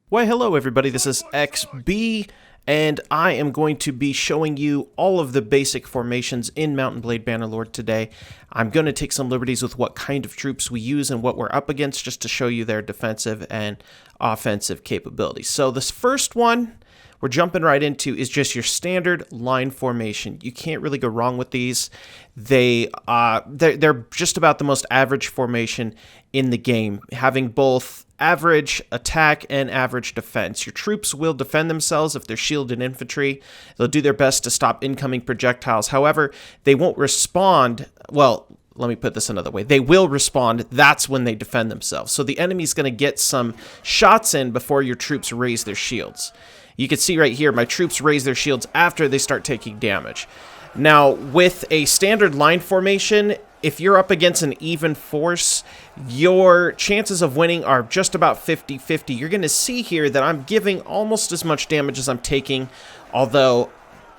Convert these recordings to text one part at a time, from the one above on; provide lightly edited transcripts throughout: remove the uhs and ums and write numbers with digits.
Why, hello everybody, this is XB, and I am going to be showing you all of the basic formations in Mount and Blade Bannerlord today. I'm going to take some liberties with what kind of troops we use and what we're up against, just to show you their defensive and offensive capabilities. So this first one we're jumping right into is just your standard line formation. You can't really go wrong with these. They're just about the most average formation in the game, having both average attack and average defense. Your troops will defend themselves if they're shielded infantry. They'll do their best to stop incoming projectiles. However, they won't respond. Well, let me put this another way. They will respond. That's when they defend themselves. So the enemy's going to get some shots in before your troops raise their shields. You can see right here, my troops raise their shields after they start taking damage. Now, with a standard line formation, if you're up against an even force, your chances of winning are just about 50-50. You're going to see here that I'm giving almost as much damage as I'm taking, although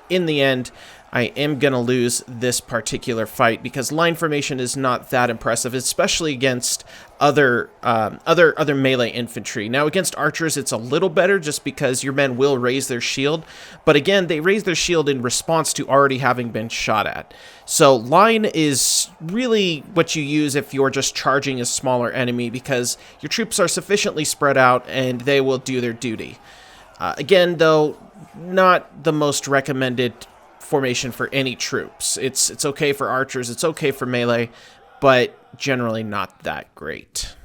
in the end, I am going to lose this particular fight because line formation is not that impressive, especially against other melee infantry. Now, against archers, it's a little better just because your men will raise their shield. But again, they raise their shield in response to already having been shot at. So line is really what you use if you're just charging a smaller enemy because your troops are sufficiently spread out and they will do their duty. Again, though, not the most recommended formation for any troops. It's okay for archers, it's okay for melee, but generally not that great.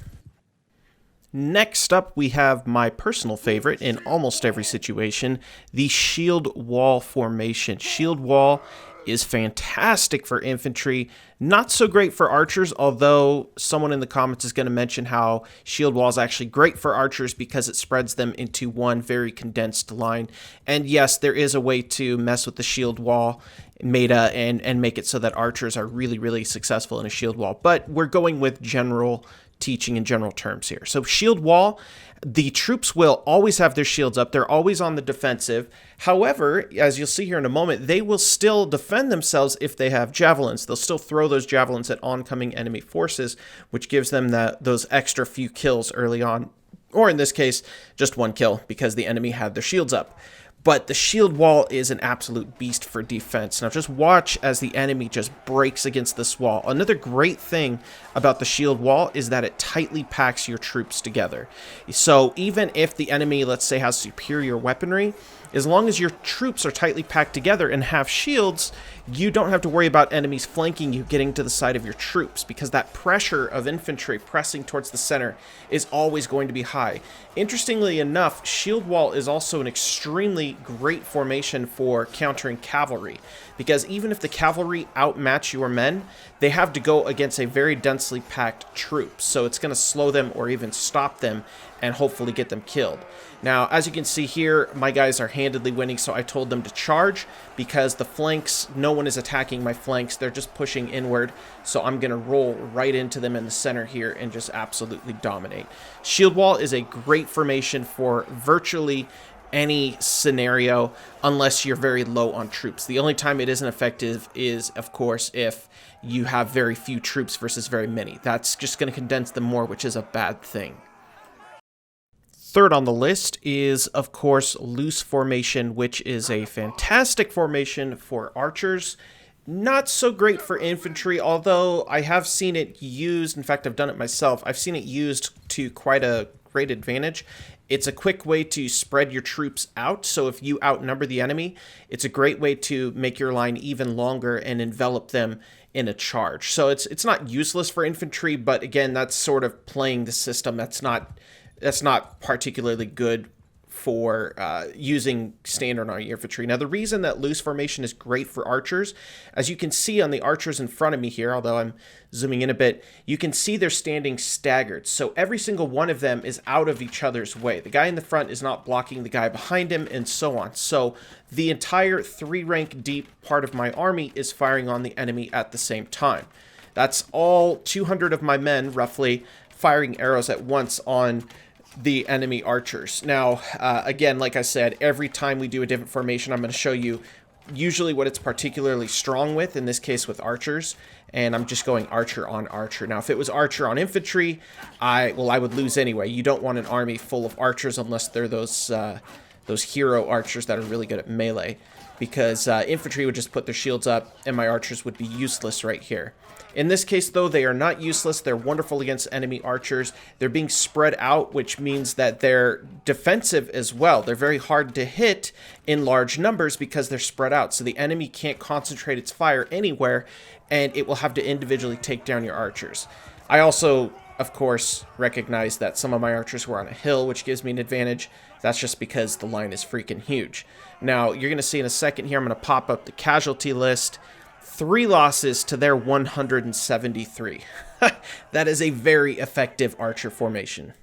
Next up, we have my personal favorite in almost every situation, the shield wall formation. Shield wall is fantastic for infantry, not so great for archers, although someone in the comments is going to mention how shield wall is actually great for archers because it spreads them into one very condensed line. And yes, there is a way to mess with the shield wall meta and make it so that archers are really, really successful in a shield wall. But we're going with general teaching in general terms here. So shield wall, the troops will always have their shields up. They're always on the defensive. However, as you'll see here in a moment, they will still defend themselves if they have javelins. They'll still throw those javelins at oncoming enemy forces, which gives them those extra few kills early on. Or in this case, just one kill because the enemy had their shields up. But the shield wall is an absolute beast for defense. Now just watch as the enemy just breaks against this wall. Another great thing about the shield wall is that it tightly packs your troops together. So even if the enemy, let's say, has superior weaponry, as long as your troops are tightly packed together and have shields, you don't have to worry about enemies flanking you getting to the side of your troops because that pressure of infantry pressing towards the center is always going to be high. Interestingly enough, shield wall is also an extremely great formation for countering cavalry because even if the cavalry outmatch your men, they have to go against a very densely packed troop. So it's going to slow them or even stop them and hopefully get them killed. Now, as you can see here, my guys are handedly winning, so I told them to charge because the flanks, no one is attacking my flanks. They're just pushing inward, so I'm going to roll right into them in the center here and just absolutely dominate. Shield wall is a great formation for virtually any scenario unless you're very low on troops. The only time it isn't effective is, of course, if you have very few troops versus very many. That's just going to condense them more, which is a bad thing. Third on the list is, of course, loose formation, which is a fantastic formation for archers. Not so great for infantry, although I have seen it used. In fact, I've done it myself. I've seen it used to quite a great advantage. It's a quick way to spread your troops out. So if you outnumber the enemy, it's a great way to make your line even longer and envelop them in a charge. So it's not useless for infantry, but again, that's sort of playing the system. That's not particularly good for using standard army infantry. Now, the reason that loose formation is great for archers, as you can see on the archers in front of me here, although I'm zooming in a bit, you can see they're standing staggered. So every single one of them is out of each other's way. The guy in the front is not blocking the guy behind him, and so on. So the entire 3-rank deep part of my army is firing on the enemy at the same time. That's all 200 of my men, roughly, firing arrows at once on the enemy archers. Now, again, like I said, every time we do a different formation, I'm going to show you usually what it's particularly strong with, in this case with archers, and I'm just going archer on archer. Now, if it was archer on infantry, I would lose anyway. You don't want an army full of archers unless they're those hero archers that are really good at melee, because infantry would just put their shields up and my archers would be useless right here. In this case, though, they are not useless. They're wonderful against enemy archers. They're being spread out, which means that they're defensive as well. They're very hard to hit in large numbers because they're spread out, so the enemy can't concentrate its fire anywhere, and it will have to individually take down your archers. I also, of course, recognize that some of my archers were on a hill, which gives me an advantage. That's just because the line is freaking huge. Now, you're going to see in a second here, I'm going to pop up the casualty list. 3 losses to their 173. That is a very effective archer formation.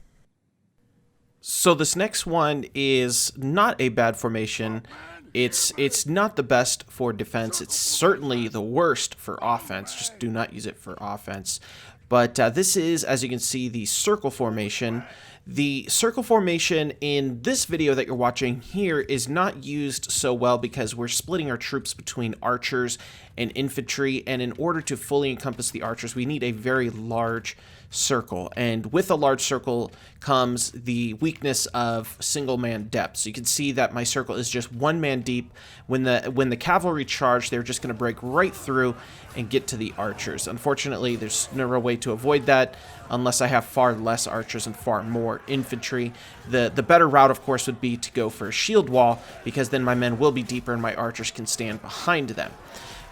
So this next one is not a bad formation. It's not the best for defense. It's certainly the worst for offense. Just do not use it for offense. But this is, as you can see, the circle formation. The circle formation in this video that you're watching here is not used so well because we're splitting our troops between archers and infantry, and in order to fully encompass the archers, we need a very large circle. And with a large circle comes the weakness of single man depth. So you can see that my circle is just 1 man deep. When the cavalry charge, they're just going to break right through and get to the archers. Unfortunately, there's no real way to avoid that unless I have far less archers and far more infantry. The better route, of course, would be to go for a shield wall, because then my men will be deeper and my archers can stand behind them.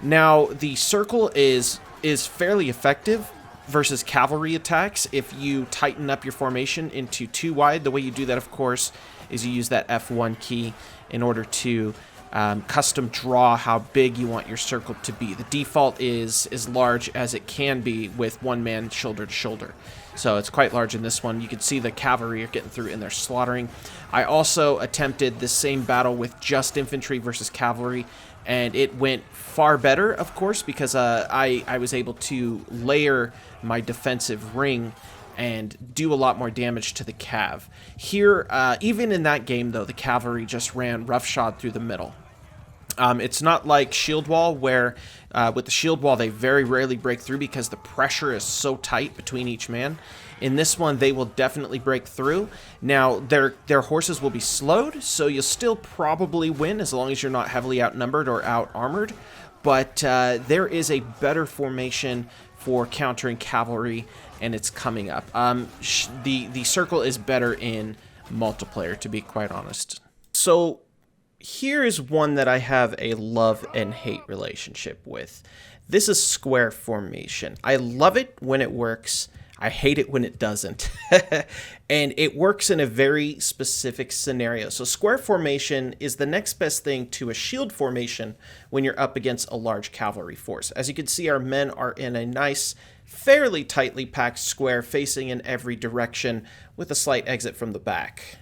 Now, the circle is fairly effective versus cavalry attacks if you tighten up your formation into 2 wide. The way you do that, of course, is you use that F1 key in order to custom draw how big you want your circle to be. The default is as large as it can be with 1 man shoulder to shoulder. So it's quite large in this one. You can see the cavalry are getting through and they're slaughtering. I also attempted the same battle with just infantry versus cavalry, and it went far better, of course, because I was able to layer my defensive ring and do a lot more damage to the cav. Here, even in that game, though, the cavalry just ran roughshod through the middle. It's not like shield wall, where with the shield wall they very rarely break through because the pressure is so tight between each man. In this one, they will definitely break through. Now, their horses will be slowed, so you'll still probably win as long as you're not heavily outnumbered or out-armored. But there is a better formation for countering cavalry, and it's coming up. The circle is better in multiplayer, to be quite honest. So here is one that I have a love and hate relationship with. This is square formation. I love it when it works. I hate it when it doesn't. And it works in a very specific scenario. So square formation is the next best thing to a shield formation when you're up against a large cavalry force. As you can see, our men are in a nice, fairly tightly packed square facing in every direction with a slight exit from the back.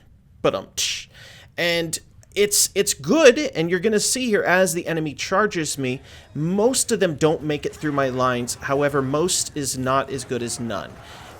And it's good, and you're going to see here as the enemy charges me, most of them don't make it through my lines. However, most is not as good as none.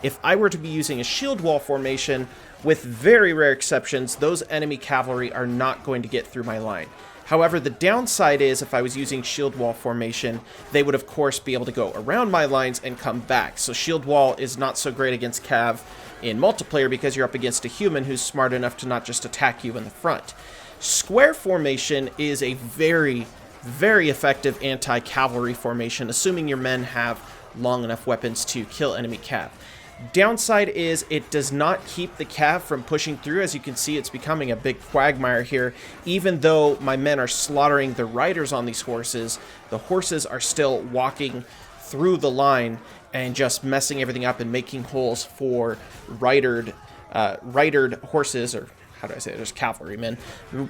If I were to be using a shield wall formation, with very rare exceptions, those enemy cavalry are not going to get through my line. However, the downside is if I was using shield wall formation, they would of course be able to go around my lines and come back. So shield wall is not so great against cav in multiplayer because you're up against a human who's smart enough to not just attack you in the front. Square formation is a very, very effective anti-cavalry formation, assuming your men have long enough weapons to kill enemy cav. Downside is it does not keep the cav from pushing through. As you can see, it's becoming a big quagmire here. Even though my men are slaughtering the riders on these horses, the horses are still walking through the line and just messing everything up and making holes for ridered horses, or how do I say it? There's cavalrymen,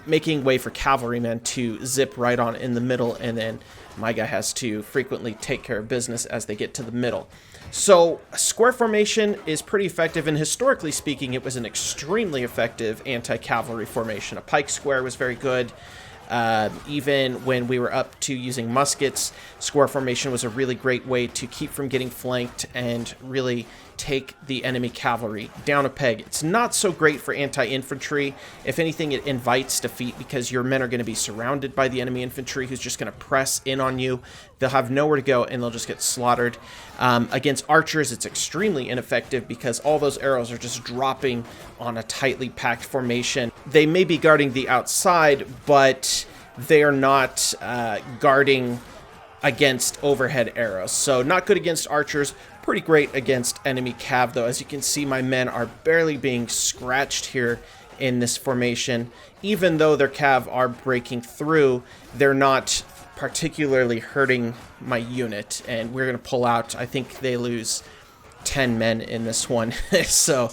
making way for cavalrymen to zip right on in the middle, and then my guy has to frequently take care of business as they get to the middle. So square formation is pretty effective, and historically speaking, it was an extremely effective anti-cavalry formation. A pike square was very good. Even when we were up to using muskets, square formation was a really great way to keep from getting flanked and really take the enemy cavalry down a peg. It's not so great for anti-infantry. If anything, it invites defeat because your men are going to be surrounded by the enemy infantry who's just going to press in on you. They'll have nowhere to go and they'll just get slaughtered. Against archers, it's extremely ineffective because all those arrows are just dropping on a tightly packed formation. They may be guarding the outside, but they are not guarding against overhead arrows. So not good against archers, pretty great against enemy cav though. As you can see, my men are barely being scratched here in this formation. Even though their cav are breaking through, they're not particularly hurting my unit, and we're going to pull out. I think they lose 10 men in this one. So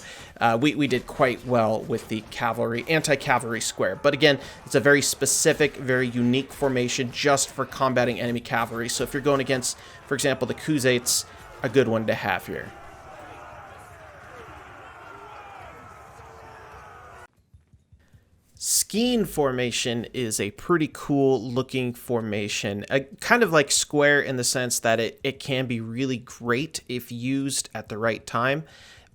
we did quite well with the cavalry, anti-cavalry square. But again, it's a very specific, very unique formation just for combating enemy cavalry. So if you're going against, for example, the Khuzaits, a good one to have here. Skein formation is a pretty cool looking formation, kind of like square in the sense that it can be really great if used at the right time,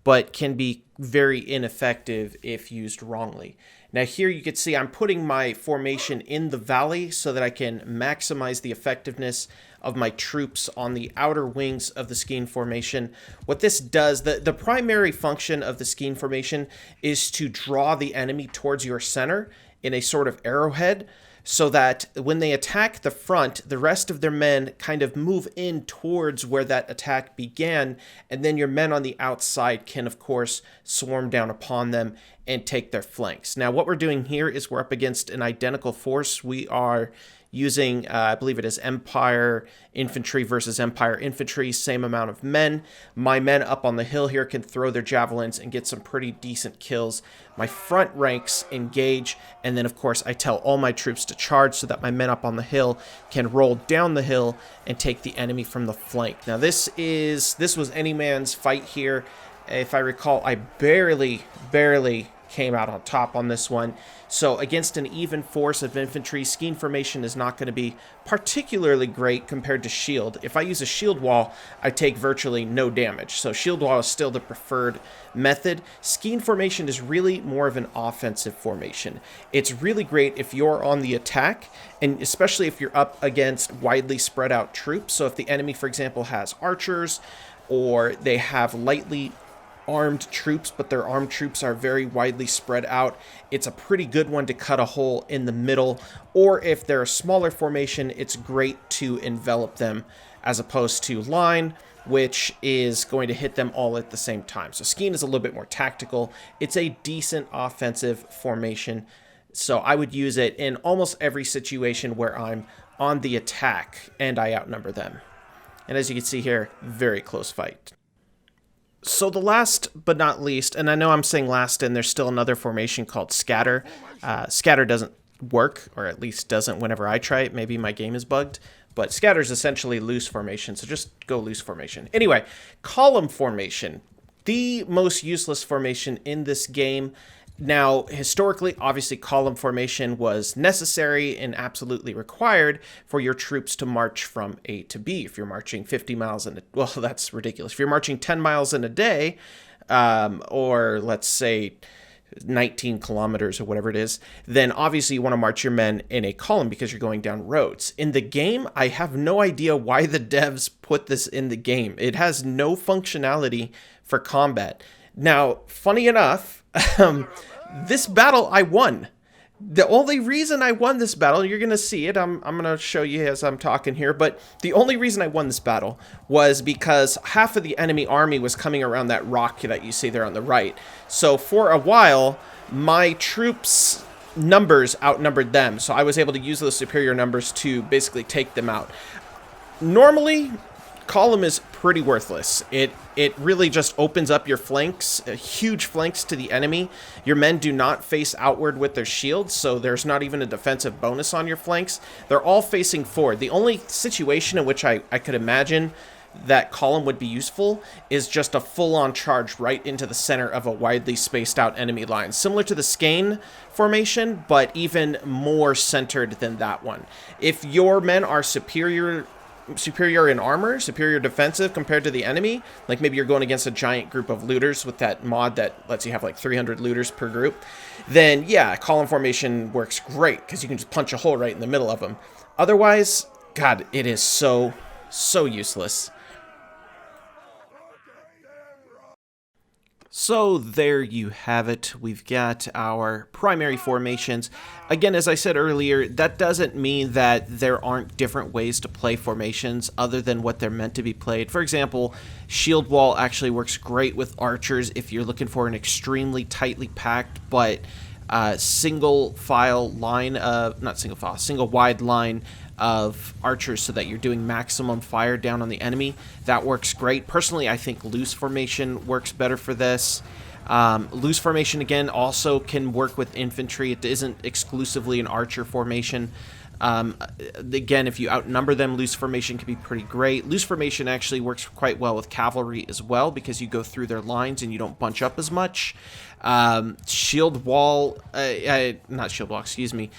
but can be very ineffective if used wrongly. Now here you can see I'm putting my formation in the valley so that I can maximize the effectiveness of my troops on the outer wings of the Skein formation. What this does, the primary function of the Skein formation is to draw the enemy towards your center in a sort of arrowhead, so that when they attack the front, the rest of their men kind of move in towards where that attack began, and then your men on the outside can, of course, swarm down upon them and take their flanks. Now, what we're doing here is we're up against an identical force. We are using, I believe it is Empire Infantry versus Empire Infantry, same amount of men. My men up on the hill here can throw their javelins and get some pretty decent kills. My front ranks engage, and then of course I tell all my troops to charge so that my men up on the hill can roll down the hill and take the enemy from the flank. Now this was any man's fight here. If I recall, I barely came out on top on this one. So against an even force of infantry, Skein formation is not going to be particularly great compared to shield. If I use a shield wall, I take virtually no damage. So shield wall is still the preferred method. Skein formation is really more of an offensive formation. It's really great if you're on the attack, and especially if you're up against widely spread out troops. So if the enemy, for example, has archers, or they have lightly armed troops, but their armed troops are very widely spread out, it's a pretty good one to cut a hole in the middle. Or if they're a smaller formation, it's great to envelop them as opposed to line, which is going to hit them all at the same time. So Skein is a little bit more tactical. It's a decent offensive formation, so I would use it in almost every situation where I'm on the attack and I outnumber them. And as you can see here, very close fight. So the last but not least, and I know I'm saying last and there's still another formation called Scatter. Scatter doesn't work, or at least doesn't whenever I try it. Maybe my game is bugged, but Scatter is essentially loose formation, so just go loose formation. Anyway, Column formation, the most useless formation in this game. Now, historically, obviously, column formation was necessary and absolutely required for your troops to march from A to B. If you're marching 50 miles in a, well, that's ridiculous. If you're marching 10 miles in a day, or let's say 19 kilometers or whatever it is, then obviously you want to march your men in a column because you're going down roads. In the game, I have no idea why the devs put this in the game. It has no functionality for combat. Now, funny enough, this battle I won. The only reason I won this battle, you're going to see it, I'm going to show you as I'm talking here, but the only reason I won this battle was because half of the enemy army was coming around that rock that you see there on the right. So for a while, my troops' numbers outnumbered them, so I was able to use those superior numbers to basically take them out. Normally, column is pretty worthless. It really just opens up your flanks, huge flanks to the enemy. Your men do not face outward with their shields, so there's not even a defensive bonus on your flanks. They're all facing forward. The only situation in which I could imagine that column would be useful is just a full-on charge right into the center of a widely spaced out enemy line, similar to the skein formation, but even more centered than that one. If your men are superior in armor, superior defensive compared to the enemy, like maybe you're going against a giant group of looters with that mod that lets you have like 300 looters per group, then yeah, column formation works great because you can just punch a hole right in the middle of them. Otherwise, God, it is so useless. So there you have it. We've got our primary formations. Again, as I said earlier, that doesn't mean that there aren't different ways to play formations other than what they're meant to be played. For example, shield wall actually works great with archers if you're looking for an extremely tightly packed but single wide line of archers so that you're doing maximum fire down on the enemy. That works great. Personally, I think loose formation works better for this. Loose formation, again, also can work with infantry. It isn't exclusively an archer formation. Again, if you outnumber them, loose formation can be pretty great. Loose formation actually works quite well with cavalry as well because you go through their lines and you don't bunch up as much. Shield wall, not shield wall, excuse me.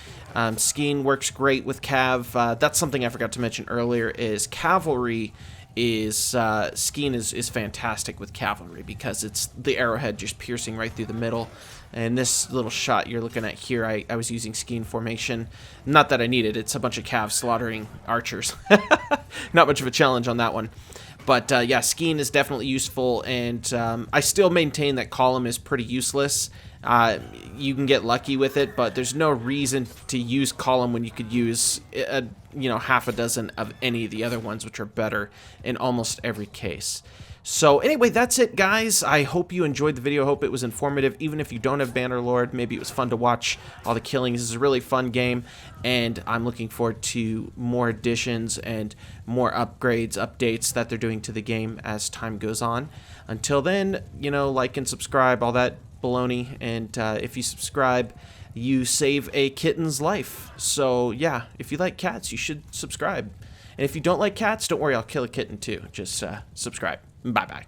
Skiing works great with cav. That's something I forgot to mention earlier is cavalry is, skiing is fantastic with cavalry because it's the arrowhead just piercing right through the middle. And this little shot you're looking at here, I was using skiing formation. Not that I need it, it's a bunch of calves slaughtering archers. Not much of a challenge on that one. But yeah, skiing is definitely useful, and I still maintain that column is pretty useless. You can get lucky with it, but there's no reason to use column when you could use half a dozen of any of the other ones, which are better in almost every case. So anyway, that's it, guys. I hope you enjoyed the video. I hope it was informative. Even if you don't have Bannerlord, maybe it was fun to watch all the killings. This is a really fun game, and I'm looking forward to more additions and more upgrades, updates that they're doing to the game as time goes on. Until then, like and subscribe, all that baloney, and if you subscribe, you save a kitten's life. So yeah, if you like cats, you should subscribe. And if you don't like cats, don't worry, I'll kill a kitten too. Just subscribe. Bye-bye.